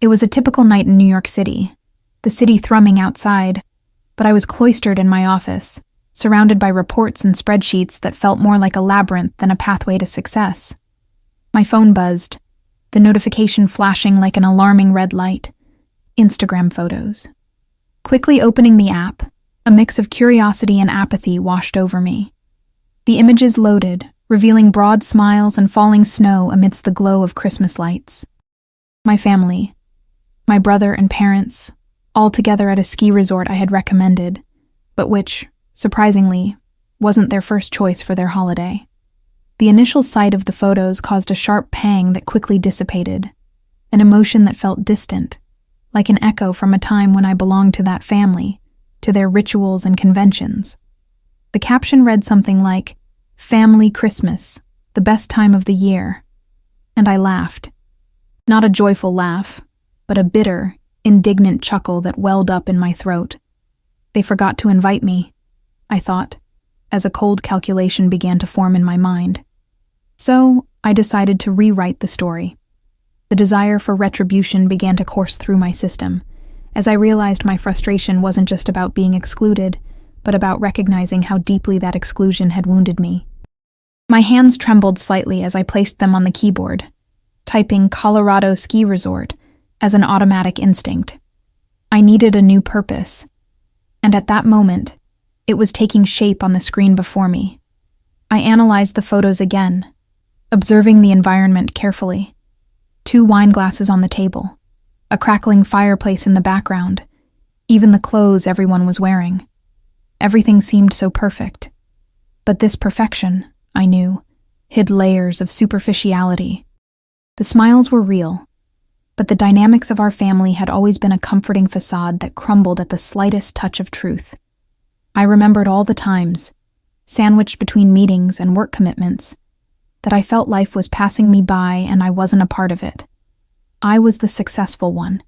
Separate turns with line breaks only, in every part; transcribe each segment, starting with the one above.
It was a typical night in New York City, the city thrumming outside, but I was cloistered in my office, surrounded by reports and spreadsheets that felt more like a labyrinth than a pathway to success. My phone buzzed, the notification flashing like an alarming red light. Instagram photos. Quickly opening the app, a mix of curiosity and apathy washed over me. The images loaded, revealing broad smiles and falling snow amidst the glow of Christmas lights. My family, my brother and parents, all together at a ski resort I had recommended, but which, surprisingly, wasn't their first choice for their holiday. The initial sight of the photos caused a sharp pang that quickly dissipated, an emotion that felt distant, like an echo from a time when I belonged to that family, to their rituals and conventions. The caption read something like, "Family Christmas, the best time of the year," and I laughed. Not a joyful laugh, but a bitter, indignant chuckle that welled up in my throat. They forgot to invite me, I thought, as a cold calculation began to form in my mind. So, I decided to rewrite the story. The desire for retribution began to course through my system, as I realized my frustration wasn't just about being excluded, but about recognizing how deeply that exclusion had wounded me. My hands trembled slightly as I placed them on the keyboard, typing Colorado Ski Resort as an automatic instinct. I needed a new purpose, and at that moment, it was taking shape on the screen before me. I analyzed the photos again, observing the environment carefully. 2 wine glasses on the table, a crackling fireplace in the background, even the clothes everyone was wearing. Everything seemed so perfect. But this perfection, I knew, hid layers of superficiality. The smiles were real, but the dynamics of our family had always been a comforting facade that crumbled at the slightest touch of truth. I remembered all the times, sandwiched between meetings and work commitments, that I felt life was passing me by and I wasn't a part of it. I was the successful one,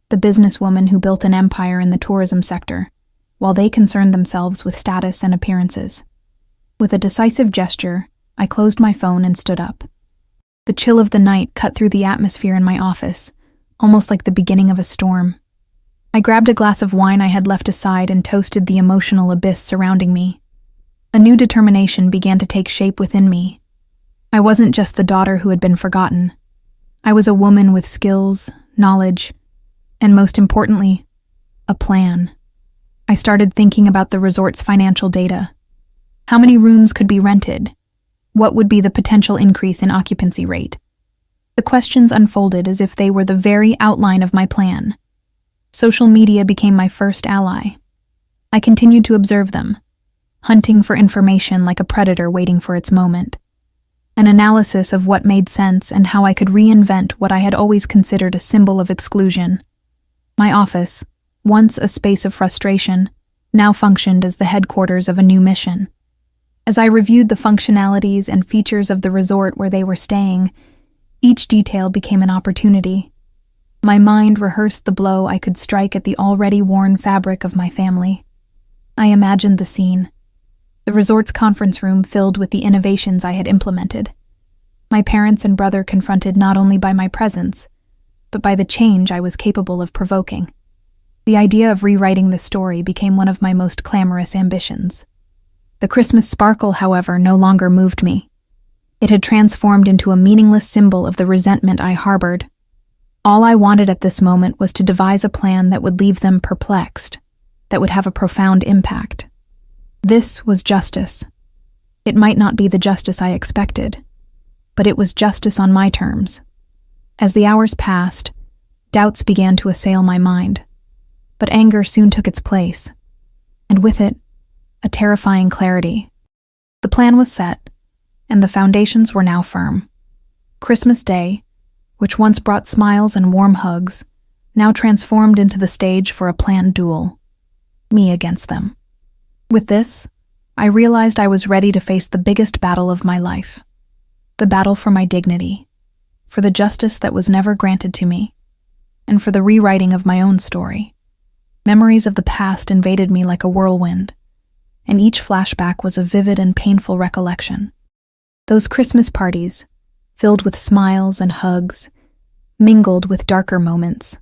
the businesswoman who built an empire in the tourism sector, while they concerned themselves with status and appearances. With a decisive gesture, I closed my phone and stood up. The chill of the night cut through the atmosphere in my office, almost like the beginning of a storm. I grabbed a glass of wine I had left aside and toasted the emotional abyss surrounding me. A new determination began to take shape within me. I wasn't just the daughter who had been forgotten. I was a woman with skills, knowledge, and most importantly, a plan. I started thinking about the resort's financial data. How many rooms could be rented? What would be the potential increase in occupancy rate? The questions unfolded as if they were the very outline of my plan. Social media became my first ally. I continued to observe them, hunting for information like a predator waiting for its moment. An analysis of what made sense and how I could reinvent what I had always considered a symbol of exclusion. My office, once a space of frustration, now functioned as the headquarters of a new mission. As I reviewed the functionalities and features of the resort where they were staying, each detail became an opportunity. My mind rehearsed the blow I could strike at the already worn fabric of my family. I imagined the scene. The resort's conference room filled with the innovations I had implemented. My parents and brother confronted not only by my presence, but by the change I was capable of provoking. The idea of rewriting the story became one of my most clamorous ambitions. The Christmas sparkle, however, no longer moved me. It had transformed into a meaningless symbol of the resentment I harbored. All I wanted at this moment was to devise a plan that would leave them perplexed, that would have a profound impact. This was justice. It might not be the justice I expected, but it was justice on my terms. As the hours passed, doubts began to assail my mind, but anger soon took its place, and with it, a terrifying clarity. The plan was set, and the foundations were now firm. Christmas Day, which once brought smiles and warm hugs, now transformed into the stage for a planned duel. Me against them. With this, I realized I was ready to face the biggest battle of my life. The battle for my dignity, for the justice that was never granted to me, and for the rewriting of my own story. Memories of the past invaded me like a whirlwind, and each flashback was a vivid and painful recollection. Those Christmas parties, filled with smiles and hugs, mingled with darker moments.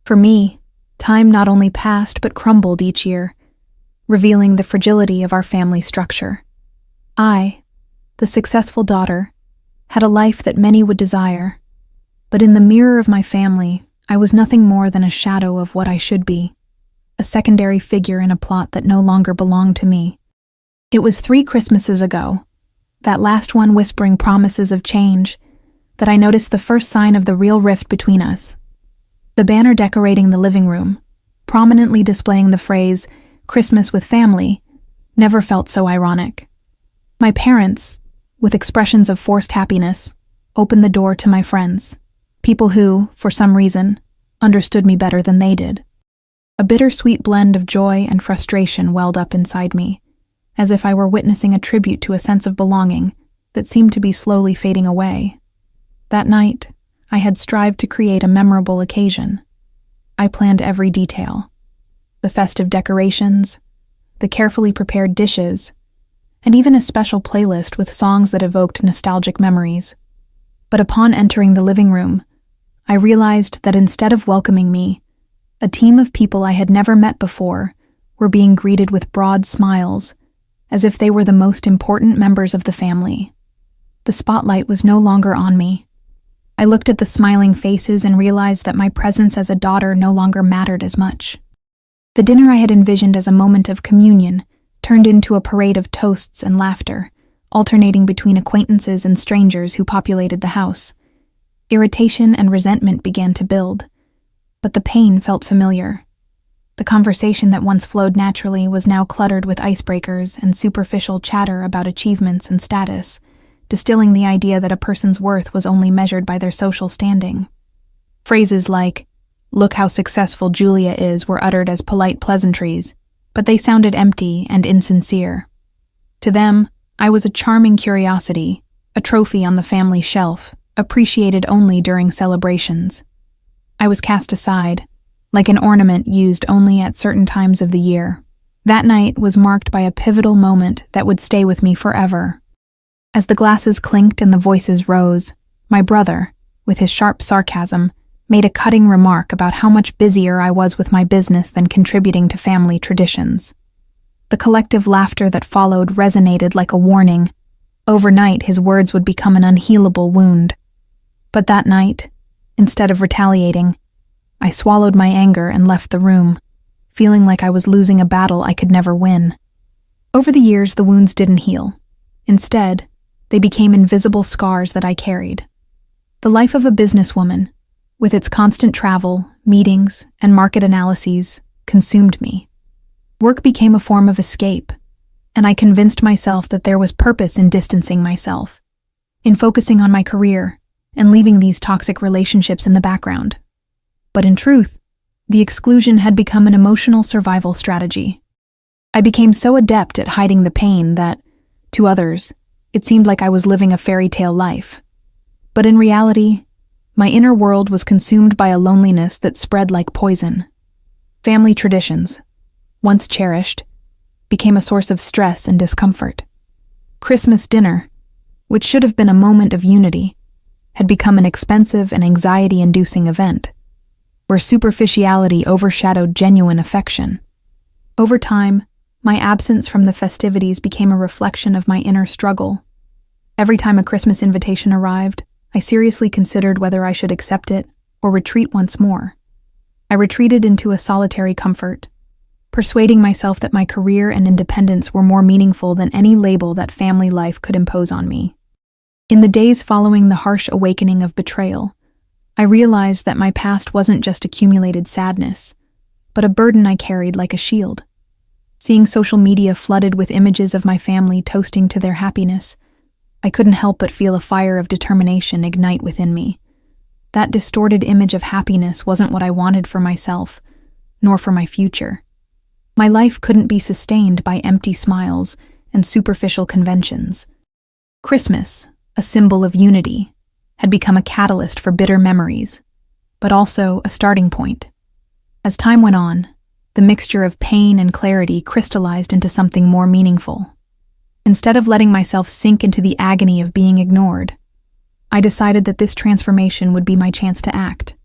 For me, time not only passed but crumbled each year, revealing the fragility of our family structure. I, the successful daughter, had a life that many would desire, but in the mirror of my family, I was nothing more than a shadow of what I should be, a secondary figure in a plot that no longer belonged to me. It was 3 Christmases ago, that last one whispering promises of change, that I noticed the first sign of the real rift between us. The banner decorating the living room, prominently displaying the phrase, "Christmas with family," never felt so ironic. My parents, with expressions of forced happiness, opened the door to my friends, people who, for some reason, understood me better than they did. A bittersweet blend of joy and frustration welled up inside me, as if I were witnessing a tribute to a sense of belonging that seemed to be slowly fading away. That night, I had strived to create a memorable occasion. I planned every detail: the festive decorations, the carefully prepared dishes, and even a special playlist with songs that evoked nostalgic memories. But upon entering the living room, I realized that instead of welcoming me, a team of people I had never met before were being greeted with broad smiles, as if they were the most important members of the family. The spotlight was no longer on me. I looked at the smiling faces and realized that my presence as a daughter no longer mattered as much. The dinner I had envisioned as a moment of communion turned into a parade of toasts and laughter, alternating between acquaintances and strangers who populated the house. Irritation and resentment began to build, but the pain felt familiar. The conversation that once flowed naturally was now cluttered with icebreakers and superficial chatter about achievements and status, distilling the idea that a person's worth was only measured by their social standing. Phrases like, "Look how successful Julia is," were uttered as polite pleasantries, but they sounded empty and insincere. To them, I was a charming curiosity, a trophy on the family shelf, appreciated only during celebrations. I was cast aside, like an ornament used only at certain times of the year. That night was marked by a pivotal moment that would stay with me forever. As the glasses clinked and the voices rose, my brother, with his sharp sarcasm, made a cutting remark about how much busier I was with my business than contributing to family traditions. The collective laughter that followed resonated like a warning. Overnight, his words would become an unhealable wound. But that night, instead of retaliating, I swallowed my anger and left the room, feeling like I was losing a battle I could never win. Over the years, the wounds didn't heal. Instead, they became invisible scars that I carried. The life of a businesswoman, with its constant travel, meetings, and market analyses, consumed me. Work became a form of escape, and I convinced myself that there was purpose in distancing myself, in focusing on my career, and leaving these toxic relationships in the background. But in truth, the exclusion had become an emotional survival strategy. I became so adept at hiding the pain that, to others, it seemed like I was living a fairy tale life. But in reality, my inner world was consumed by a loneliness that spread like poison. Family traditions, once cherished, became a source of stress and discomfort. Christmas dinner, which should have been a moment of unity, had become an expensive and anxiety-inducing event, where superficiality overshadowed genuine affection. Over time, my absence from the festivities became a reflection of my inner struggle. Every time a Christmas invitation arrived, I seriously considered whether I should accept it or retreat once more. I retreated into a solitary comfort, persuading myself that my career and independence were more meaningful than any label that family life could impose on me. In the days following the harsh awakening of betrayal, I realized that my past wasn't just accumulated sadness, but a burden I carried like a shield. Seeing social media flooded with images of my family toasting to their happiness, I couldn't help but feel a fire of determination ignite within me. That distorted image of happiness wasn't what I wanted for myself, nor for my future. My life couldn't be sustained by empty smiles and superficial conventions. Christmas, a symbol of unity, had become a catalyst for bitter memories, but also a starting point. As time went on, the mixture of pain and clarity crystallized into something more meaningful. Instead of letting myself sink into the agony of being ignored, I decided that this transformation would be my chance to act.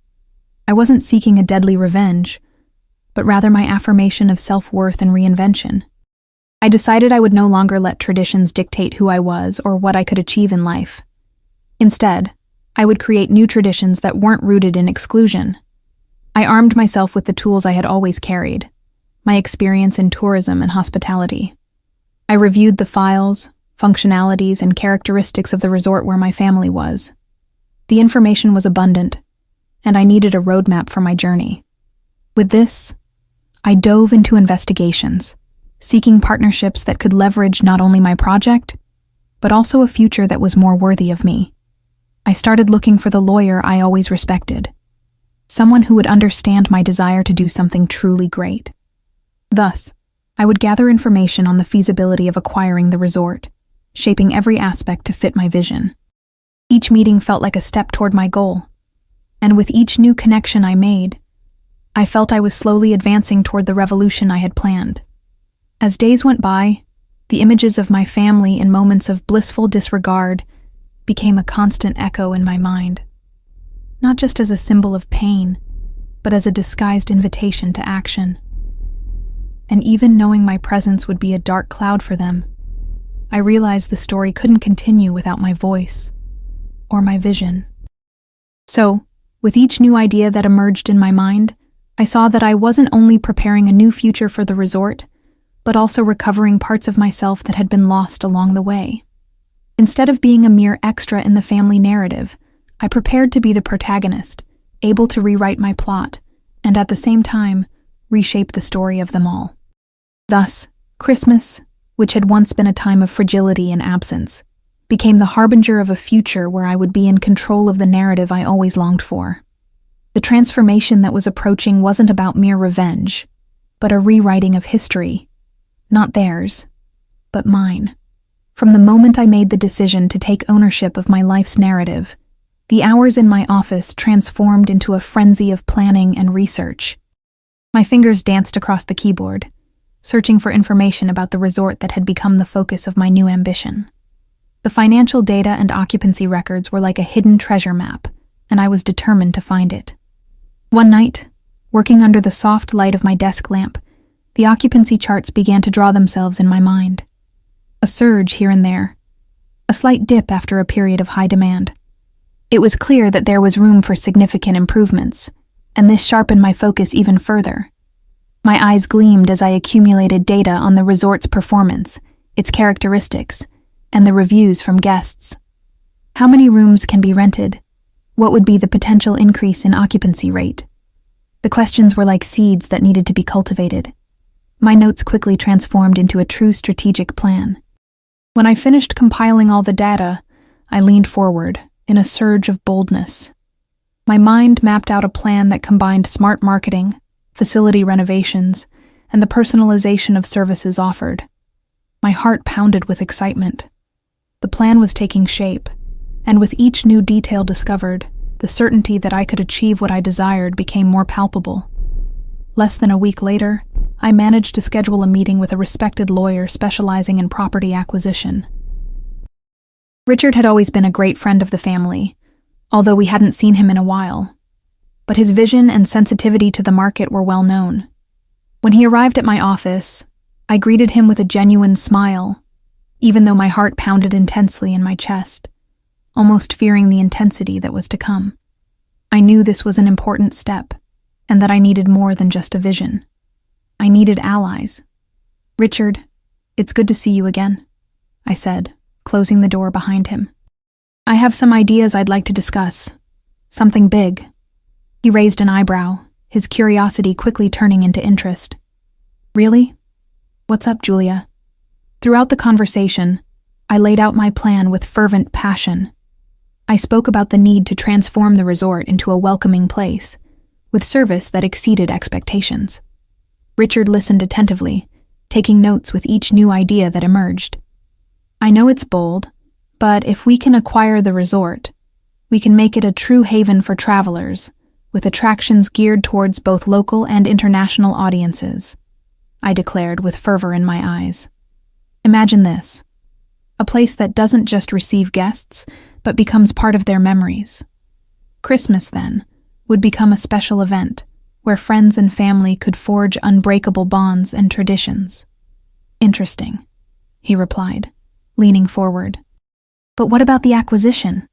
I wasn't seeking a deadly revenge, but rather my affirmation of self-worth and reinvention. I decided I would no longer let traditions dictate who I was or what I could achieve in life. Instead, I would create new traditions that weren't rooted in exclusion. I armed myself with the tools I had always carried, my experience in tourism and hospitality. I reviewed the files, functionalities, and characteristics of the resort where my family was. The information was abundant, and I needed a roadmap for my journey. With this, I dove into investigations, seeking partnerships that could leverage not only my project, but also a future that was more worthy of me. I started looking for the lawyer I always respected, someone who would understand my desire to do something truly great. Thus, I would gather information on the feasibility of acquiring the resort, shaping every aspect to fit my vision. Each meeting felt like a step toward my goal, and with each new connection I made, I felt I was slowly advancing toward the revolution I had planned. As days went by, the images of my family in moments of blissful disregard became a constant echo in my mind, not just as a symbol of pain, but as a disguised invitation to action. And even knowing my presence would be a dark cloud for them, I realized the story couldn't continue without my voice or my vision. So, with each new idea that emerged in my mind, I saw that I wasn't only preparing a new future for the resort, but also recovering parts of myself that had been lost along the way. Instead of being a mere extra in the family narrative, I prepared to be the protagonist, able to rewrite my plot, and at the same time, reshape the story of them all. Thus, Christmas, which had once been a time of fragility and absence, became the harbinger of a future where I would be in control of the narrative I always longed for. The transformation that was approaching wasn't about mere revenge, but a rewriting of history. Not theirs, but mine. From the moment I made the decision to take ownership of my life's narrative, the hours in my office transformed into a frenzy of planning and research. My fingers danced across the keyboard, searching for information about the resort that had become the focus of my new ambition. The financial data and occupancy records were like a hidden treasure map, and I was determined to find it. One night, working under the soft light of my desk lamp, the occupancy charts began to draw themselves in my mind. A surge here and there, a slight dip after a period of high demand. It was clear that there was room for significant improvements, and this sharpened my focus even further. My eyes gleamed as I accumulated data on the resort's performance, its characteristics, and the reviews from guests. How many rooms can be rented? What would be the potential increase in occupancy rate? The questions were like seeds that needed to be cultivated. My notes quickly transformed into a true strategic plan. When I finished compiling all the data, I leaned forward in a surge of boldness. My mind mapped out a plan that combined smart marketing, facility renovations, and the personalization of services offered. My heart pounded with excitement. The plan was taking shape, and with each new detail discovered, the certainty that I could achieve what I desired became more palpable. Less than a week later, I managed to schedule a meeting with a respected lawyer specializing in property acquisition. Richard had always been a great friend of the family, although we hadn't seen him in a while. But his vision and sensitivity to the market were well known. When he arrived at my office, I greeted him with a genuine smile, even though my heart pounded intensely in my chest, almost fearing the intensity that was to come. I knew this was an important step, and that I needed more than just a vision. I needed allies. "Richard, it's good to see you again," I said, closing the door behind him. "I have some ideas I'd like to discuss. Something big." He raised an eyebrow, his curiosity quickly turning into interest. "Really? What's up, Julia?" Throughout the conversation, I laid out my plan with fervent passion. I spoke about the need to transform the resort into a welcoming place, with service that exceeded expectations. Richard listened attentively, taking notes with each new idea that emerged. "I know it's bold, but if we can acquire the resort, we can make it a true haven for travelers, with attractions geared towards both local and international audiences," I declared with fervor in my eyes. "Imagine this. A place that doesn't just receive guests, but becomes part of their memories. Christmas, then, would become a special event where friends and family could forge unbreakable bonds and traditions. Interesting, he replied, leaning forward. But what about the acquisition?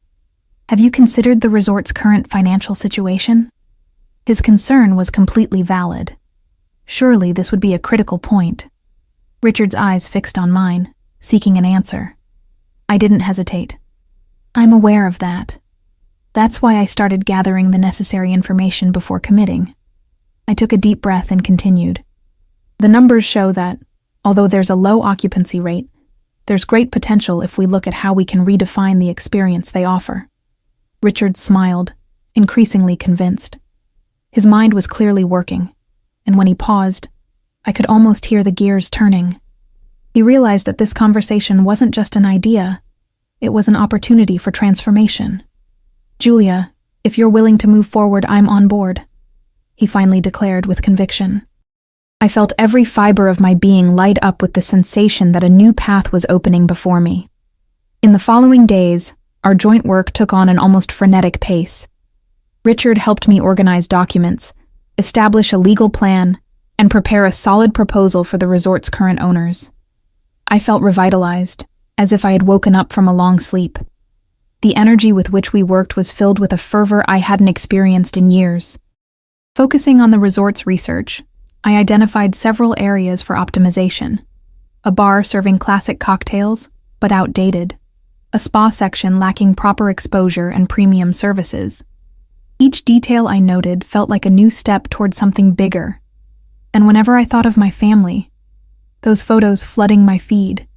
Have you considered the resort's current financial situation? His concern was completely valid. Surely this would be a critical point. Richard's eyes fixed on mine, seeking an answer. I didn't hesitate. I'm aware of that. That's why I started gathering the necessary information before committing. I took a deep breath and continued. The numbers show that, although there's a low occupancy rate, there's great potential if we look at how we can redefine the experience they offer. Richard smiled, increasingly convinced. His mind was clearly working, and when he paused, I could almost hear the gears turning. He realized that this conversation wasn't just an idea, it was an opportunity for transformation. Julia, if you're willing to move forward, I'm on board, he finally declared with conviction. I felt every fiber of my being light up with the sensation that a new path was opening before me. In the following days, our joint work took on an almost frenetic pace. Richard helped me organize documents, establish a legal plan, and prepare a solid proposal for the resort's current owners. I felt revitalized, as if I had woken up from a long sleep. The energy with which we worked was filled with a fervor I hadn't experienced in years. Focusing on the resort's research, I identified several areas for optimization. A bar serving classic cocktails, but outdated. A spa section lacking proper exposure and premium services. Each detail I noted felt like a new step toward something bigger. And whenever I thought of my family, those photos flooding my feed,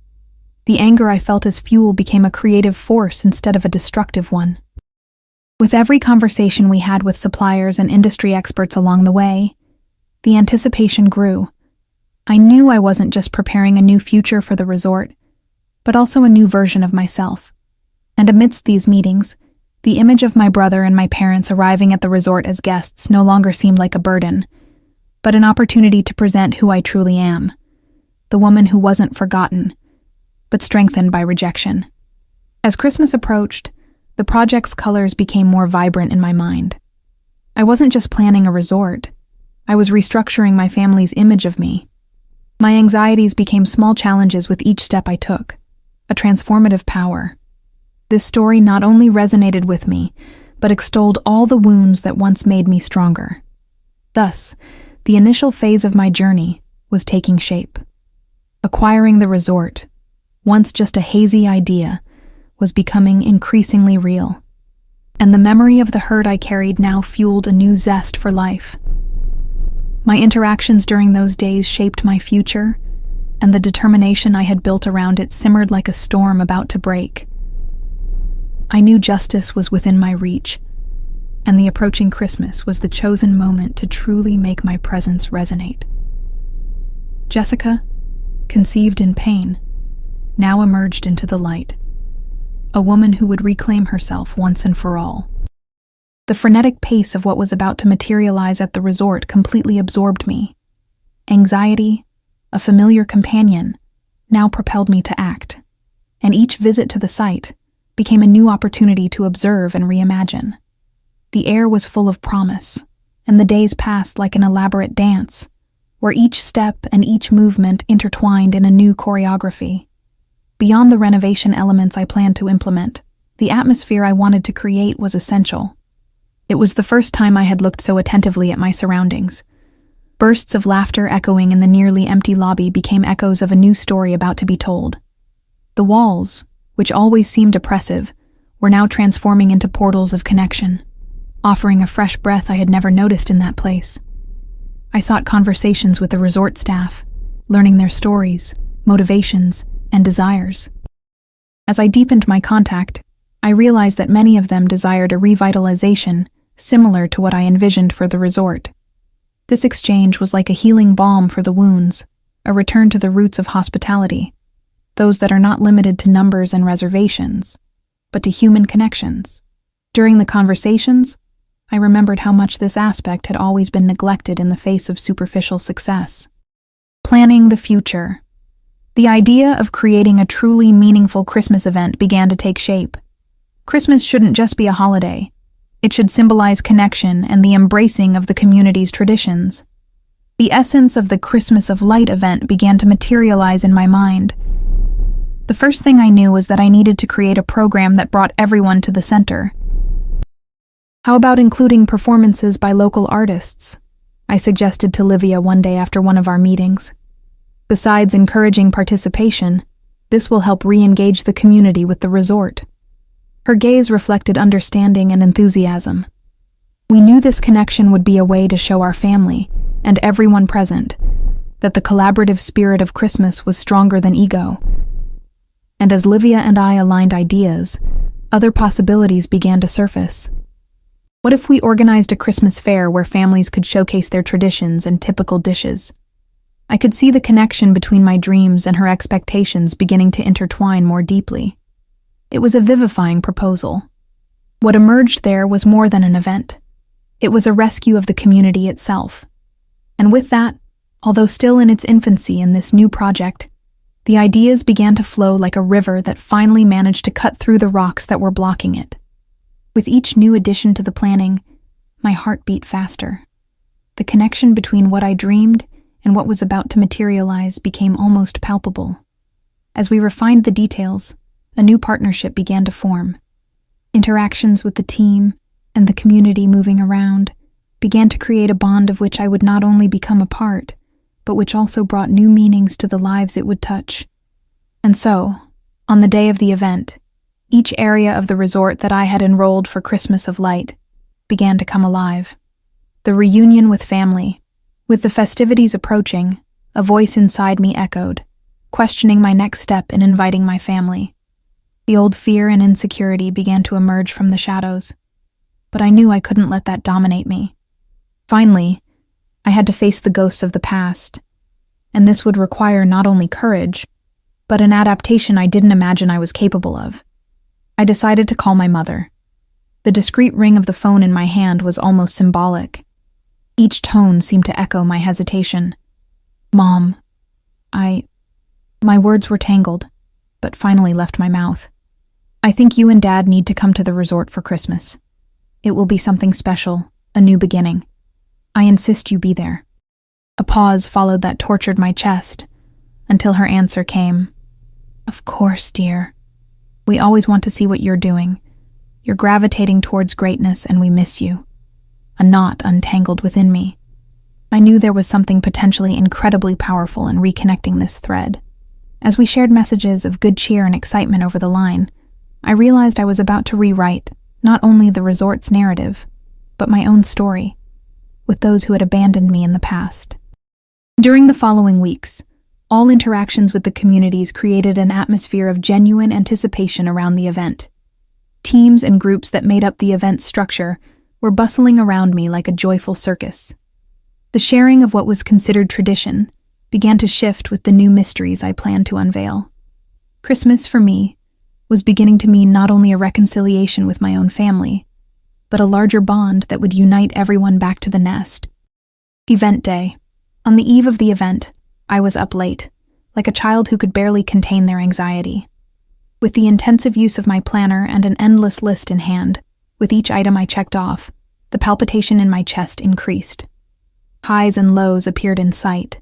the anger I felt as fuel became a creative force instead of a destructive one. With every conversation we had with suppliers and industry experts along the way, the anticipation grew. I knew I wasn't just preparing a new future for the resort, but also a new version of myself. And amidst these meetings, the image of my brother and my parents arriving at the resort as guests no longer seemed like a burden, but an opportunity to present who I truly am, the woman who wasn't forgotten, but strengthened by rejection. As Christmas approached, the project's colors became more vibrant in my mind. I wasn't just planning a resort, I was restructuring my family's image of me. My anxieties became small challenges with each step I took, a transformative power. This story not only resonated with me, but extolled all the wounds that once made me stronger. Thus, the initial phase of my journey was taking shape. Acquiring the resort, once just a hazy idea, was becoming increasingly real. And the memory of the hurt I carried now fueled a new zest for life. My interactions during those days shaped my future, and the determination I had built around it simmered like a storm about to break. I knew justice was within my reach, and the approaching Christmas was the chosen moment to truly make my presence resonate. Jessica, conceived in pain, now emerged into the light, a woman who would reclaim herself once and for all. The frenetic pace of what was about to materialize at the resort completely absorbed me. Anxiety, a familiar companion, now propelled me to act, and each visit to the site became a new opportunity to observe and reimagine. The air was full of promise, and the days passed like an elaborate dance, where each step and each movement intertwined in a new choreography. Beyond the renovation elements I planned to implement, the atmosphere I wanted to create was essential. It was the first time I had looked so attentively at my surroundings. Bursts of laughter echoing in the nearly empty lobby became echoes of a new story about to be told. The walls, which always seemed oppressive, were now transforming into portals of connection, offering a fresh breath I had never noticed in that place. I sought conversations with the resort staff, learning their stories, motivations, and desires. As I deepened my contact, I realized that many of them desired a revitalization similar to what I envisioned for the resort. This exchange was like a healing balm for the wounds, a return to the roots of hospitality, those that are not limited to numbers and reservations, but to human connections. During the conversations, I remembered how much this aspect had always been neglected in the face of superficial success. Planning the future. The idea of creating a truly meaningful Christmas event began to take shape. Christmas shouldn't just be a holiday. It should symbolize connection and the embracing of the community's traditions. The essence of the Christmas of Light event began to materialize in my mind. The first thing I knew was that I needed to create a program that brought everyone to the center. How about including performances by local artists? I suggested to Livia one day after one of our meetings. Besides encouraging participation, this will help re-engage the community with the resort. Her gaze reflected understanding and enthusiasm. We knew this connection would be a way to show our family, and everyone present, that the collaborative spirit of Christmas was stronger than ego. And as Livia and I aligned ideas, other possibilities began to surface. What if we organized a Christmas fair where families could showcase their traditions and typical dishes? I could see the connection between my dreams and her expectations beginning to intertwine more deeply. It was a vivifying proposal. What emerged there was more than an event. It was a rescue of the community itself. And with that, although still in its infancy in this new project, the ideas began to flow like a river that finally managed to cut through the rocks that were blocking it. With each new addition to the planning, my heart beat faster. The connection between what I dreamed and what was about to materialize became almost palpable. As we refined the details, a new partnership began to form. Interactions with the team and the community moving around began to create a bond of which I would not only become a part, but which also brought new meanings to the lives it would touch. And so, on the day of the event, each area of the resort that I had enrolled for Christmas of Light began to come alive. The reunion with family. With the festivities approaching, a voice inside me echoed, questioning my next step in inviting my family. The old fear and insecurity began to emerge from the shadows, but I knew I couldn't let that dominate me. Finally, I had to face the ghosts of the past, and this would require not only courage, but an adaptation I didn't imagine I was capable of. I decided to call my mother. The discreet ring of the phone in my hand was almost symbolic. Each tone seemed to echo my hesitation. "Mom, My words were tangled, but finally left my mouth. "I think you and Dad need to come to the resort for Christmas. It will be something special, a new beginning. I insist you be there." A pause followed that tortured my chest, until her answer came. "Of course, dear. We always want to see what you're doing. You're gravitating towards greatness and we miss you." A knot untangled within me. I knew there was something potentially incredibly powerful in reconnecting this thread. As we shared messages of good cheer and excitement over the line, I realized I was about to rewrite not only the resort's narrative, but my own story, with those who had abandoned me in the past. During the following weeks, all interactions with the communities created an atmosphere of genuine anticipation around the event. Teams and groups that made up the event's structure were bustling around me like a joyful circus. The sharing of what was considered tradition began to shift with the new mysteries I planned to unveil. Christmas, for me, was beginning to mean not only a reconciliation with my own family, but a larger bond that would unite everyone back to the nest. Event day. On the eve of the event, I was up late, like a child who could barely contain their anxiety. With the intensive use of my planner and an endless list in hand, with each item I checked off, the palpitation in my chest increased. Highs and lows appeared in sight,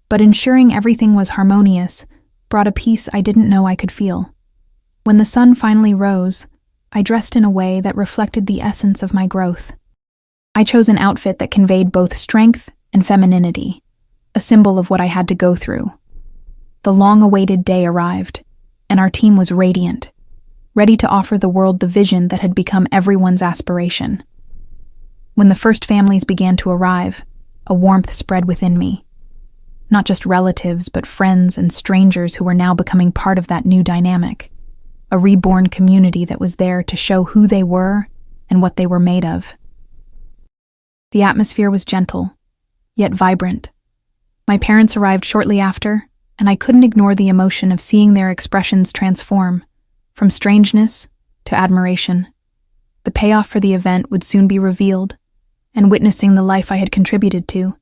but ensuring everything was harmonious brought a peace I didn't know I could feel. When the sun finally rose, I dressed in a way that reflected the essence of my growth. I chose an outfit that conveyed both strength and femininity, a symbol of what I had to go through. The long-awaited day arrived, and our team was radiant, ready to offer the world the vision that had become everyone's aspiration. When the first families began to arrive, a warmth spread within me. Not just relatives, but friends and strangers who were now becoming part of that new dynamic. A reborn community that was there to show who they were and what they were made of. The atmosphere was gentle, yet vibrant. My parents arrived shortly after, and I couldn't ignore the emotion of seeing their expressions transform, from strangeness to admiration. The payoff for the event would soon be revealed, and witnessing the life I had contributed to,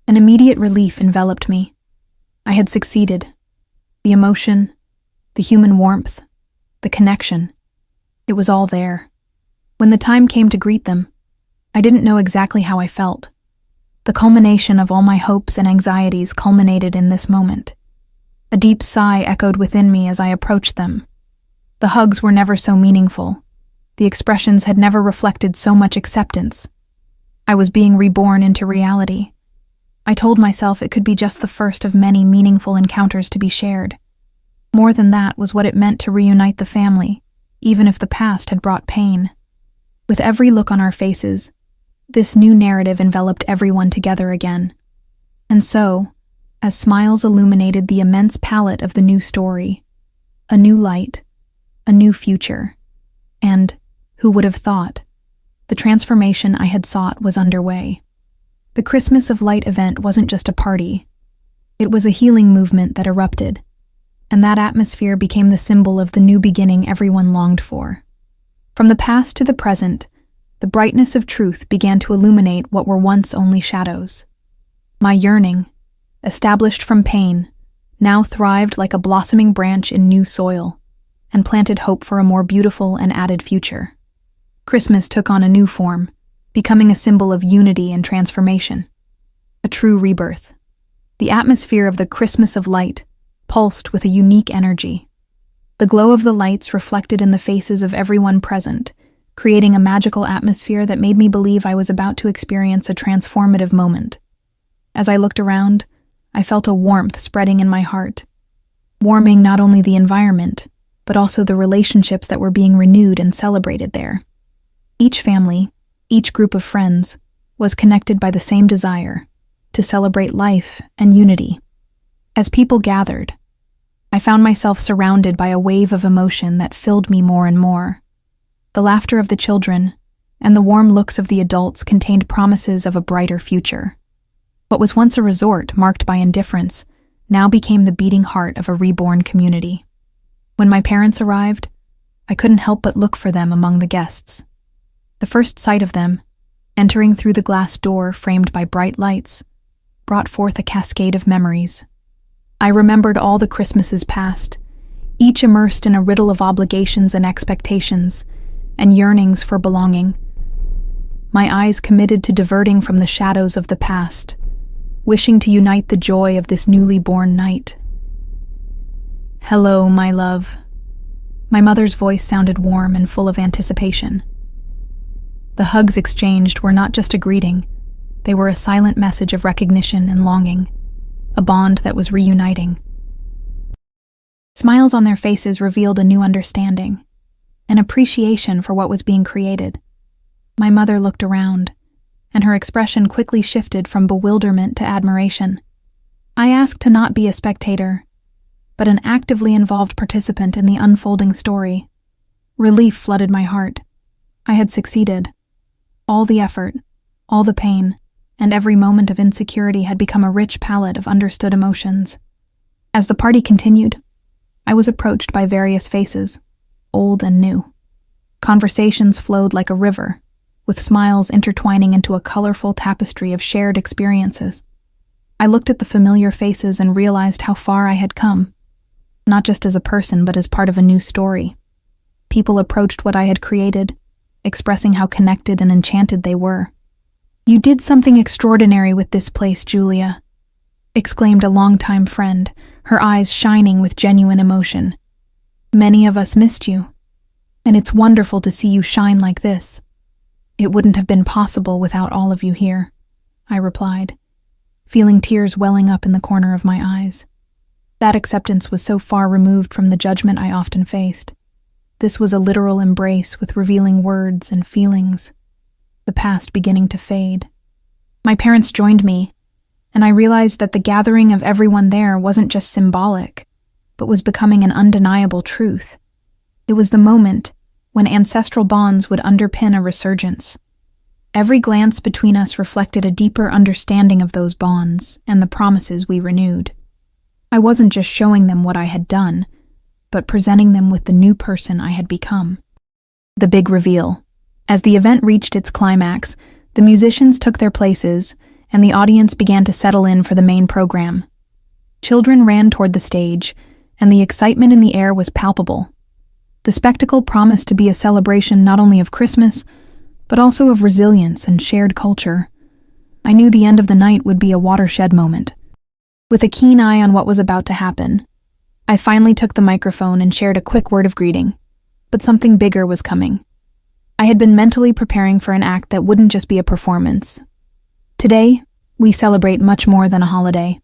an immediate relief enveloped me. I had succeeded. The emotion, the human warmth, the connection. It was all there. When the time came to greet them, I didn't know exactly how I felt. The culmination of all my hopes and anxieties culminated in this moment. A deep sigh echoed within me as I approached them. The hugs were never so meaningful. The expressions had never reflected so much acceptance. I was being reborn into reality. I told myself it could be just the first of many meaningful encounters to be shared. More than that was what it meant to reunite the family, even if the past had brought pain. With every look on our faces, this new narrative enveloped everyone together again. And so, as smiles illuminated the immense palette of the new story, a new light, a new future, and, who would have thought, the transformation I had sought was underway. The Christmas of Light event wasn't just a party. It was a healing movement that erupted, and that atmosphere became the symbol of the new beginning everyone longed for. From the past to the present, the brightness of truth began to illuminate what were once only shadows. My yearning, established from pain, now thrived like a blossoming branch in new soil, and planted hope for a more beautiful and added future. Christmas took on a new form, becoming a symbol of unity and transformation. A true rebirth. The atmosphere of the Christmas of Light pulsed with a unique energy. The glow of the lights reflected in the faces of everyone present, creating a magical atmosphere that made me believe I was about to experience a transformative moment. As I looked around, I felt a warmth spreading in my heart, warming not only the environment, but also the relationships that were being renewed and celebrated there. Each family, each group of friends, was connected by the same desire, to celebrate life and unity. As people gathered, I found myself surrounded by a wave of emotion that filled me more and more. The laughter of the children and the warm looks of the adults contained promises of a brighter future. What was once a resort marked by indifference now became the beating heart of a reborn community. When my parents arrived, I couldn't help but look for them among the guests. The first sight of them, entering through the glass door framed by bright lights, brought forth a cascade of memories. I remembered all the Christmases past, each immersed in a riddle of obligations and expectations, and yearnings for belonging. My eyes committed to diverting from the shadows of the past, wishing to unite the joy of this newly born night. "Hello, my love." My mother's voice sounded warm and full of anticipation. The hugs exchanged were not just a greeting, they were a silent message of recognition and longing, a bond that was reuniting. Smiles on their faces revealed a new understanding, an appreciation for what was being created. My mother looked around, and her expression quickly shifted from bewilderment to admiration. I asked to not be a spectator, but an actively involved participant in the unfolding story. Relief flooded my heart. I had succeeded. All the effort, all the pain, and every moment of insecurity had become a rich palette of understood emotions. As the party continued, I was approached by various faces, old and new. Conversations flowed like a river, with smiles intertwining into a colorful tapestry of shared experiences. I looked at the familiar faces and realized how far I had come, not just as a person but as part of a new story. People approached what I had created, expressing how connected and enchanted they were. "You did something extraordinary with this place, Julia," exclaimed a longtime friend, her eyes shining with genuine emotion. "Many of us missed you, and it's wonderful to see you shine like this." "It wouldn't have been possible without all of you here," I replied, feeling tears welling up in the corner of my eyes. That acceptance was so far removed from the judgment I often faced. This was a literal embrace with revealing words and feelings, the past beginning to fade. My parents joined me, and I realized that the gathering of everyone there wasn't just symbolic, but was becoming an undeniable truth. It was the moment when ancestral bonds would underpin a resurgence. Every glance between us reflected a deeper understanding of those bonds and the promises we renewed. I wasn't just showing them what I had done, but presenting them with the new person I had become. The big reveal. As the event reached its climax, the musicians took their places, and the audience began to settle in for the main program. Children ran toward the stage, and the excitement in the air was palpable. The spectacle promised to be a celebration not only of Christmas, but also of resilience and shared culture. I knew the end of the night would be a watershed moment. With a keen eye on what was about to happen, I finally took the microphone and shared a quick word of greeting. But something bigger was coming. I had been mentally preparing for an act that wouldn't just be a performance. Today, we celebrate much more than a holiday.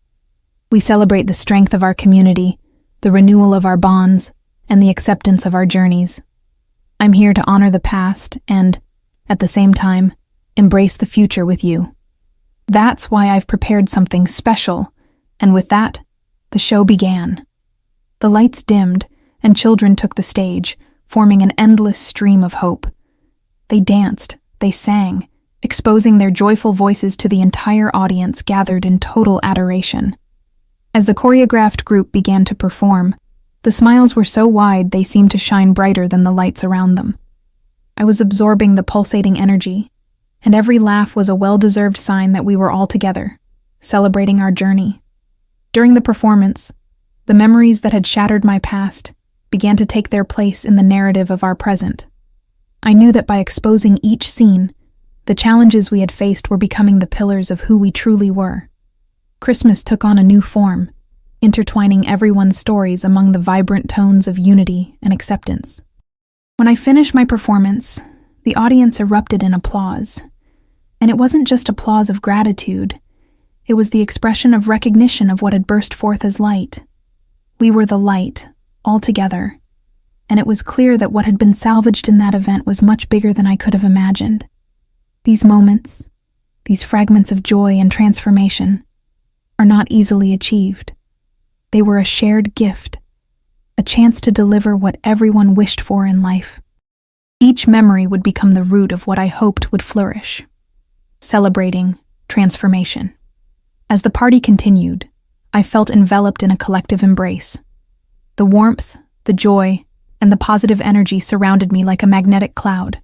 We celebrate the strength of our community, the renewal of our bonds, and the acceptance of our journeys. I'm here to honor the past and, at the same time, embrace the future with you. That's why I've prepared something special, and with that, the show began. The lights dimmed, and children took the stage, forming an endless stream of hope. They danced, they sang, exposing their joyful voices to the entire audience gathered in total adoration. As the choreographed group began to perform, the smiles were so wide they seemed to shine brighter than the lights around them. I was absorbing the pulsating energy, and every laugh was a well-deserved sign that we were all together, celebrating our journey. During the performance, the memories that had shattered my past began to take their place in the narrative of our present. I knew that by exposing each scene, the challenges we had faced were becoming the pillars of who we truly were. Christmas took on a new form, intertwining everyone's stories among the vibrant tones of unity and acceptance. When I finished my performance, the audience erupted in applause. And it wasn't just applause of gratitude, it was the expression of recognition of what had burst forth as light. We were the light, all together, and it was clear that what had been salvaged in that event was much bigger than I could have imagined. These moments, these fragments of joy and transformation, are not easily achieved. They were a shared gift, a chance to deliver what everyone wished for in life. Each memory would become the root of what I hoped would flourish, celebrating transformation. As the party continued, I felt enveloped in a collective embrace. The warmth, the joy, and the positive energy surrounded me like a magnetic cloud.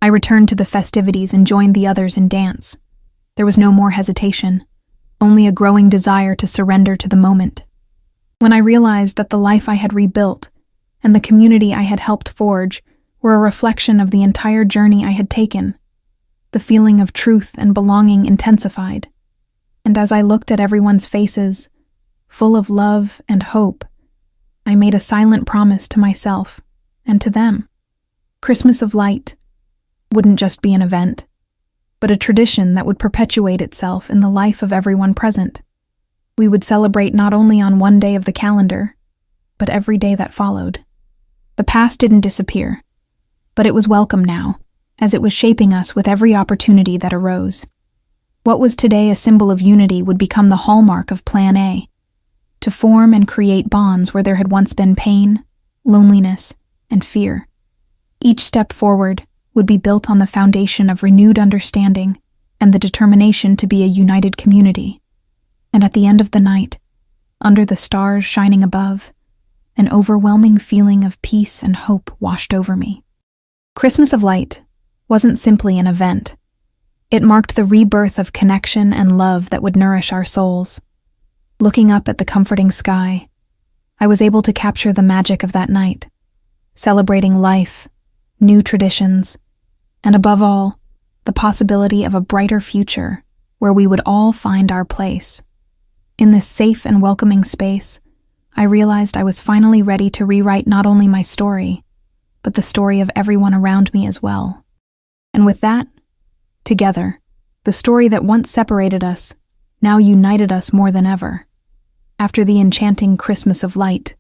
I returned to the festivities and joined the others in dance. There was no more hesitation, only a growing desire to surrender to the moment. When I realized that the life I had rebuilt and the community I had helped forge were a reflection of the entire journey I had taken, the feeling of truth and belonging intensified. And as I looked at everyone's faces, full of love and hope, I made a silent promise to myself and to them. Christmas of Light wouldn't just be an event, but a tradition that would perpetuate itself in the life of everyone present. We would celebrate not only on one day of the calendar, but every day that followed. The past didn't disappear, but it was welcome now, as it was shaping us with every opportunity that arose. What was today a symbol of unity would become the hallmark of Plan A, to form and create bonds where there had once been pain, loneliness, and fear. Each step forward would be built on the foundation of renewed understanding and the determination to be a united community. And at the end of the night, under the stars shining above, an overwhelming feeling of peace and hope washed over me. Christmas of Light wasn't simply an event. It marked the rebirth of connection and love that would nourish our souls. Looking up at the comforting sky, I was able to capture the magic of that night, celebrating life, new traditions, and above all, the possibility of a brighter future where we would all find our place. In this safe and welcoming space, I realized I was finally ready to rewrite not only my story, but the story of everyone around me as well. And with that, together, the story that once separated us now united us more than ever. After the enchanting Christmas of Light,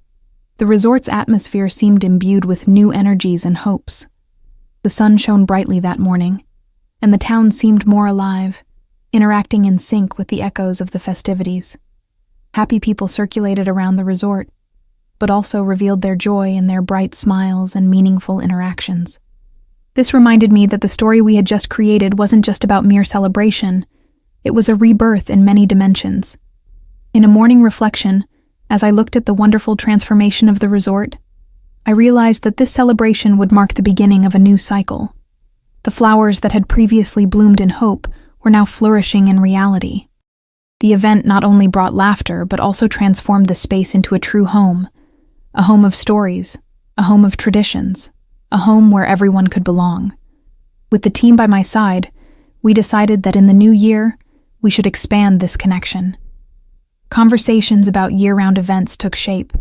the resort's atmosphere seemed imbued with new energies and hopes. The sun shone brightly that morning, and the town seemed more alive, interacting in sync with the echoes of the festivities. Happy people circulated around the resort, but also revealed their joy in their bright smiles and meaningful interactions. This reminded me that the story we had just created wasn't just about mere celebration, it was a rebirth in many dimensions. In a morning reflection, as I looked at the wonderful transformation of the resort, I realized that this celebration would mark the beginning of a new cycle. The flowers that had previously bloomed in hope were now flourishing in reality. The event not only brought laughter, but also transformed the space into a true home, a home of stories, a home of traditions, a home where everyone could belong. With the team by my side, we decided that in the new year, we should expand this connection. Conversations about year-round events took shape.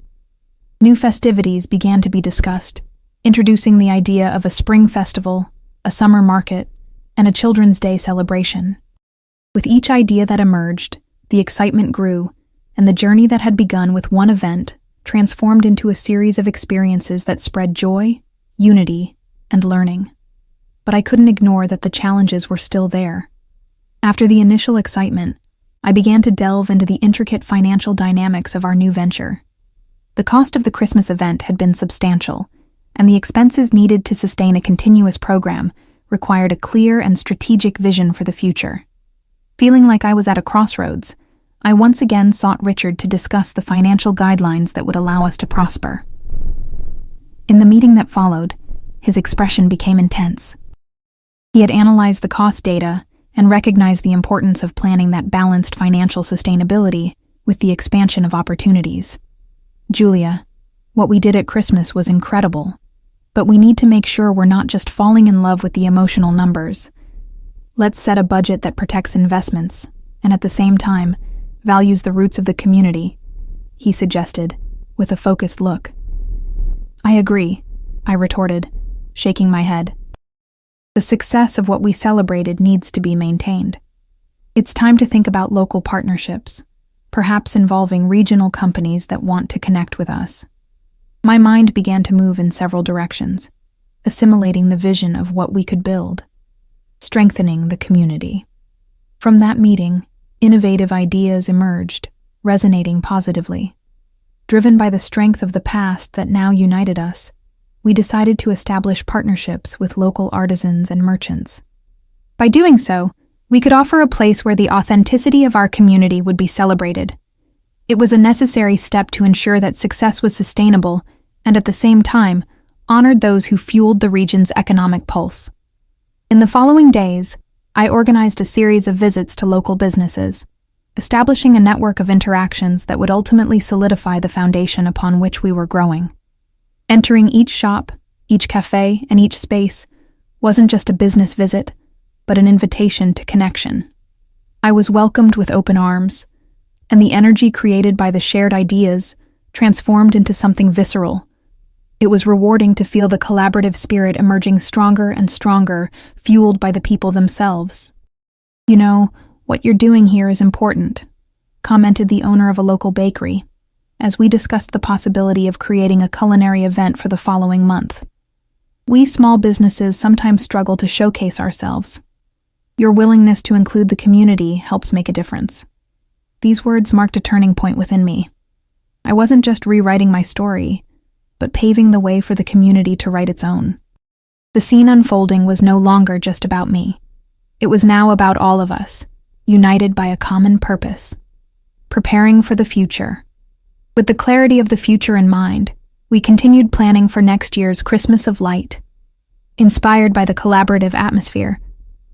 New festivities began to be discussed, introducing the idea of a spring festival, a summer market, and a Children's Day celebration. With each idea that emerged, the excitement grew, and the journey that had begun with one event transformed into a series of experiences that spread joy, unity, and learning. But I couldn't ignore that the challenges were still there. After the initial excitement, I began to delve into the intricate financial dynamics of our new venture. The cost of the Christmas event had been substantial, and the expenses needed to sustain a continuous program required a clear and strategic vision for the future. Feeling like I was at a crossroads, I once again sought Richard to discuss the financial guidelines that would allow us to prosper. In the meeting that followed, his expression became intense. He had analyzed the cost data and recognized the importance of planning that balanced financial sustainability with the expansion of opportunities. Julia, what we did at Christmas was incredible, but we need to make sure we're not just falling in love with the emotional numbers. Let's set a budget that protects investments and at the same time values the roots of the community, he suggested, with a focused look. I agree, I retorted, shaking my head. The success of what we celebrated needs to be maintained. It's time to think about local partnerships, perhaps involving regional companies that want to connect with us. My mind began to move in several directions, assimilating the vision of what we could build, strengthening the community. From that meeting, innovative ideas emerged, resonating positively. Driven by the strength of the past that now united us, we decided to establish partnerships with local artisans and merchants. By doing so, we could offer a place where the authenticity of our community would be celebrated. It was a necessary step to ensure that success was sustainable and at the same time honored those who fueled the region's economic pulse. In the following days, I organized a series of visits to local businesses, establishing a network of interactions that would ultimately solidify the foundation upon which we were growing. Entering each shop, each cafe, and each space wasn't just a business visit, but an invitation to connection. I was welcomed with open arms, and the energy created by the shared ideas transformed into something visceral. It was rewarding to feel the collaborative spirit emerging stronger and stronger, fueled by the people themselves. You know, what you're doing here is important, commented the owner of a local bakery, as we discussed the possibility of creating a culinary event for the following month. We small businesses sometimes struggle to showcase ourselves. Your willingness to include the community helps make a difference. These words marked a turning point within me. I wasn't just rewriting my story, but paving the way for the community to write its own. The scene unfolding was no longer just about me. It was now about all of us, united by a common purpose, preparing for the future. With the clarity of the future in mind, we continued planning for next year's Christmas of Light. Inspired by the collaborative atmosphere,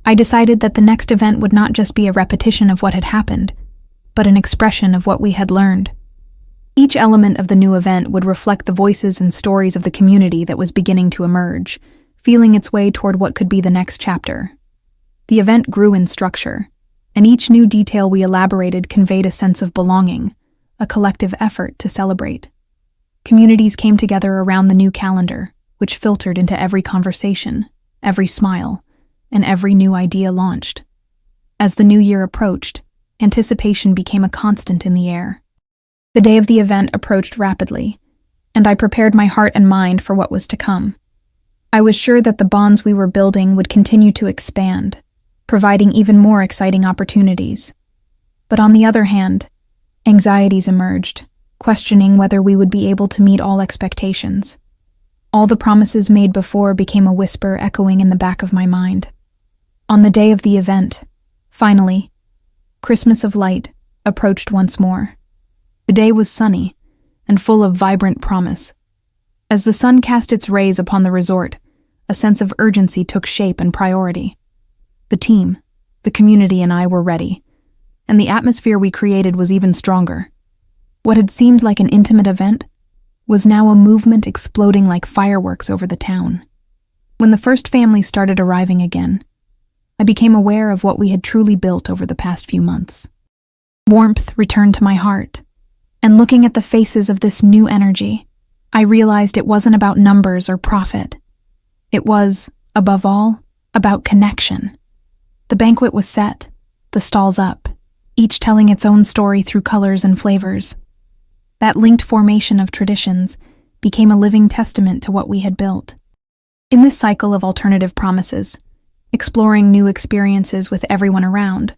I decided that the next event would not just be a repetition of what had happened, but an expression of what we had learned. Each element of the new event would reflect the voices and stories of the community that was beginning to emerge, feeling its way toward what could be the next chapter. The event grew in structure, and each new detail we elaborated conveyed a sense of belonging, a collective effort to celebrate. Communities came together around the new calendar, which filtered into every conversation, every smile, and every new idea launched. As the new year approached, anticipation became a constant in the air. The day of the event approached rapidly, and I prepared my heart and mind for what was to come. I was sure that the bonds we were building would continue to expand, providing even more exciting opportunities. But on the other hand, anxieties emerged, questioning whether we would be able to meet all expectations. All the promises made before became a whisper echoing in the back of my mind. On the day of the event, finally, Christmas of Light approached once more. The day was sunny and full of vibrant promise. As the sun cast its rays upon the resort, a sense of urgency took shape and priority. The team, the community, and I were ready, and the atmosphere we created was even stronger. What had seemed like an intimate event was now a movement exploding like fireworks over the town. When the first families started arriving again, I became aware of what we had truly built over the past few months. Warmth returned to my heart, and looking at the faces of this new energy, I realized it wasn't about numbers or profit. It was, above all, about connection. The banquet was set, the stalls up, each telling its own story through colors and flavors. That linked formation of traditions became a living testament to what we had built. In this cycle of alternative promises, exploring new experiences with everyone around,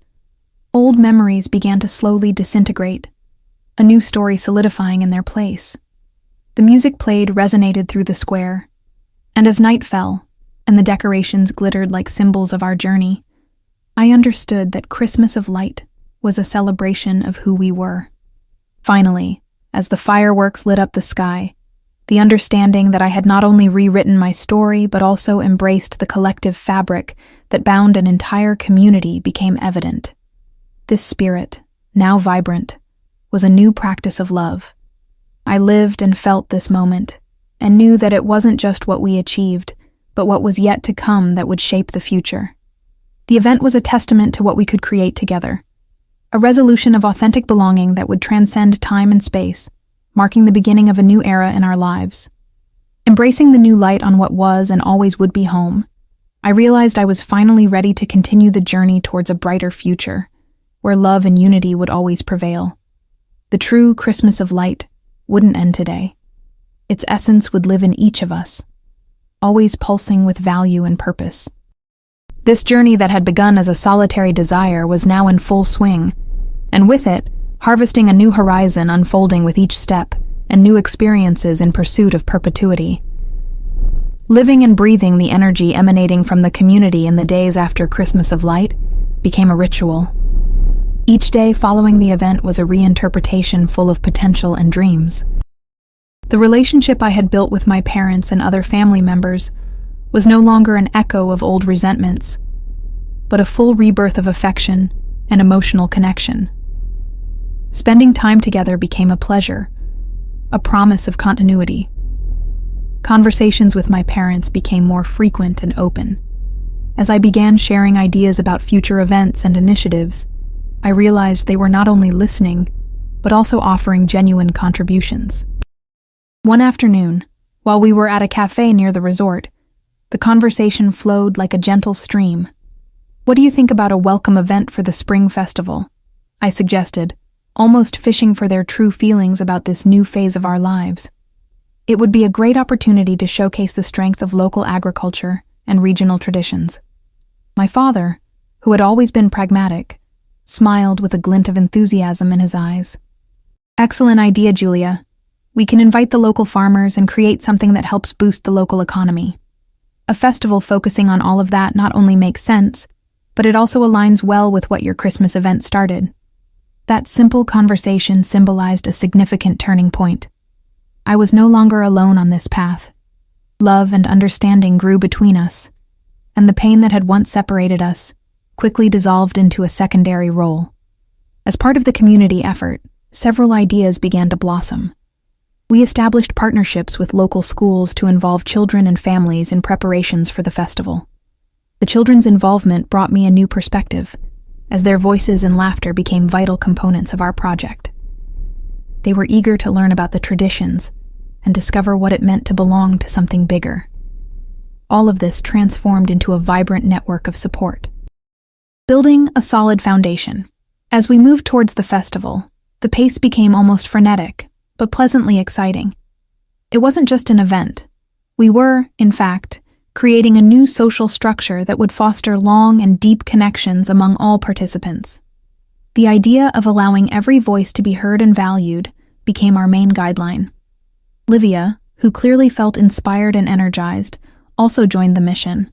old memories began to slowly disintegrate, a new story solidifying in their place. The music played resonated through the square, and as night fell, and the decorations glittered like symbols of our journey, I understood that Christmas of Light was a celebration of who we were. Finally, as the fireworks lit up the sky, the understanding that I had not only rewritten my story but also embraced the collective fabric that bound an entire community became evident. This spirit, now vibrant, was a new practice of love. I lived and felt this moment, and knew that it wasn't just what we achieved, but what was yet to come that would shape the future. The event was a testament to what we could create together, a resolution of authentic belonging that would transcend time and space, marking the beginning of a new era in our lives. Embracing the new light on what was and always would be home, I realized I was finally ready to continue the journey towards a brighter future, where love and unity would always prevail. The true Christmas of Light wouldn't end today. Its essence would live in each of us, always pulsing with value and purpose. This journey that had begun as a solitary desire was now in full swing, and with it, harvesting a new horizon unfolding with each step, and new experiences in pursuit of perpetuity. Living and breathing the energy emanating from the community in the days after Christmas of Light became a ritual. Each day following the event was a reinterpretation full of potential and dreams. The relationship I had built with my parents and other family members was no longer an echo of old resentments, but a full rebirth of affection and emotional connection. Spending time together became a pleasure, a promise of continuity. Conversations with my parents became more frequent and open. As I began sharing ideas about future events and initiatives, I realized they were not only listening, but also offering genuine contributions. One afternoon, while we were at a cafe near the resort, the conversation flowed like a gentle stream. "What do you think about a welcome event for the spring festival?" I suggested, almost fishing for their true feelings about this new phase of our lives. It would be a great opportunity to showcase the strength of local agriculture and regional traditions. My father, who had always been pragmatic, smiled with a glint of enthusiasm in his eyes. "Excellent idea, Julia. We can invite the local farmers and create something that helps boost the local economy. A festival focusing on all of that not only makes sense, but it also aligns well with what your Christmas event started." That simple conversation symbolized a significant turning point. I was no longer alone on this path. Love and understanding grew between us, and the pain that had once separated us quickly dissolved into a secondary role. As part of the community effort, several ideas began to blossom. We established partnerships with local schools to involve children and families in preparations for the festival. The children's involvement brought me a new perspective, as their voices and laughter became vital components of our project. They were eager to learn about the traditions and discover what it meant to belong to something bigger. All of this transformed into a vibrant network of support. Building a solid foundation. As we moved towards the festival, the pace became almost frenetic, but pleasantly exciting. It wasn't just an event. We were, in fact, creating a new social structure that would foster long and deep connections among all participants. The idea of allowing every voice to be heard and valued became our main guideline. Livia, who clearly felt inspired and energized, also joined the mission.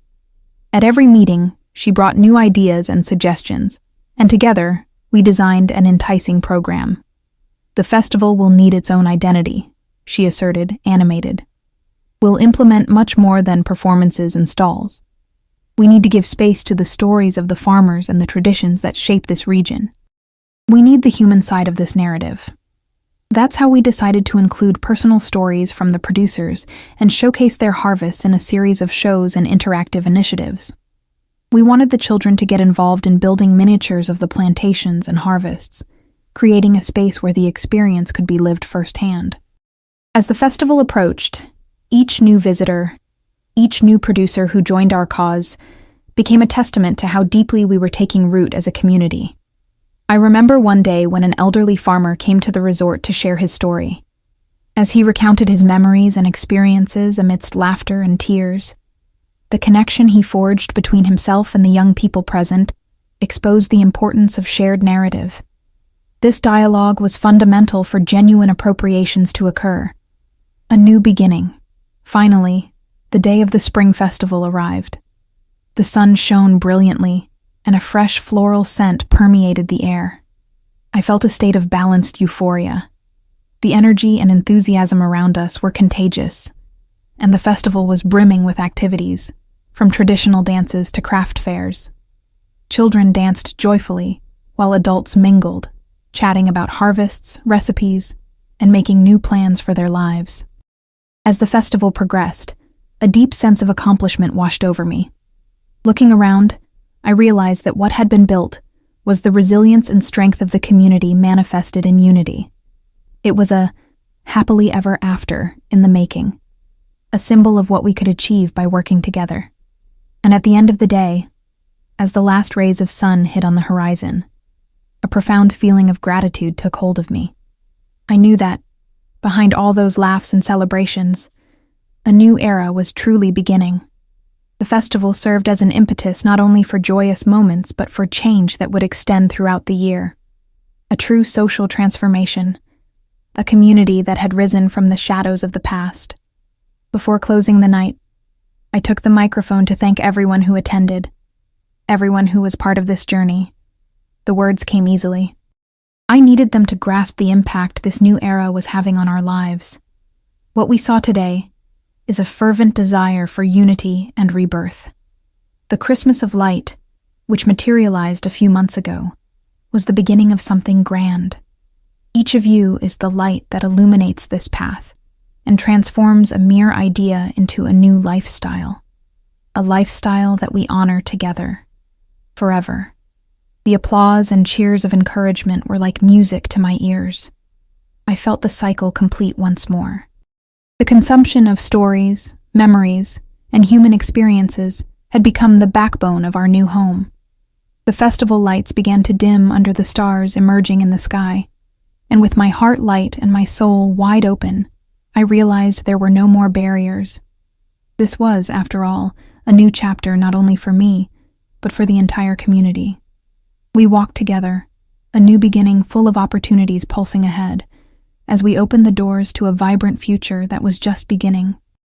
At every meeting, she brought new ideas and suggestions, and together, we designed an enticing program. "The festival will need its own identity," she asserted, animated. "We'll implement much more than performances and stalls. We need to give space to the stories of the farmers and the traditions that shape this region. We need the human side of this narrative. That's how we decided to include personal stories from the producers and showcase their harvests in a series of shows and interactive initiatives. We wanted the children to get involved in building miniatures of the plantations and harvests, creating a space where the experience could be lived firsthand. As the festival approached, each new visitor, each new producer who joined our cause, became a testament to how deeply we were taking root as a community. I remember one day when an elderly farmer came to the resort to share his story. As he recounted his memories and experiences amidst laughter and tears, the connection he forged between himself and the young people present exposed the importance of shared narrative. This dialogue was fundamental for genuine appropriations to occur. A new beginning. Finally, the day of the spring festival arrived. The sun shone brilliantly, and a fresh floral scent permeated the air. I felt a state of balanced euphoria. The energy and enthusiasm around us were contagious, and the festival was brimming with activities, from traditional dances to craft fairs. Children danced joyfully, while adults mingled, chatting about harvests, recipes, and making new plans for their lives. As the festival progressed, a deep sense of accomplishment washed over me. Looking around, I realized that what had been built was the resilience and strength of the community manifested in unity. It was a happily ever after in the making, a symbol of what we could achieve by working together. And at the end of the day, as the last rays of sun hit on the horizon, a profound feeling of gratitude took hold of me. I knew that, behind all those laughs and celebrations, a new era was truly beginning. The festival served as an impetus not only for joyous moments but for change that would extend throughout the year. A true social transformation, a community that had risen from the shadows of the past. Before closing the night, I took the microphone to thank everyone who attended, everyone who was part of this journey. The words came easily. I needed them to grasp the impact this new era was having on our lives. What we saw today is a fervent desire for unity and rebirth. The Christmas of Light, which materialized a few months ago, was the beginning of something grand. Each of you is the light that illuminates this path and transforms a mere idea into a new lifestyle, a lifestyle that we honor together, forever. The applause and cheers of encouragement were like music to my ears. I felt the cycle complete once more. The consumption of stories, memories, and human experiences had become the backbone of our new home. The festival lights began to dim under the stars emerging in the sky, and with my heart light and my soul wide open, I realized there were no more barriers. This was, after all, a new chapter not only for me, but for the entire community. We walked together, a new beginning full of opportunities pulsing ahead, as we opened the doors to a vibrant future that was just beginning.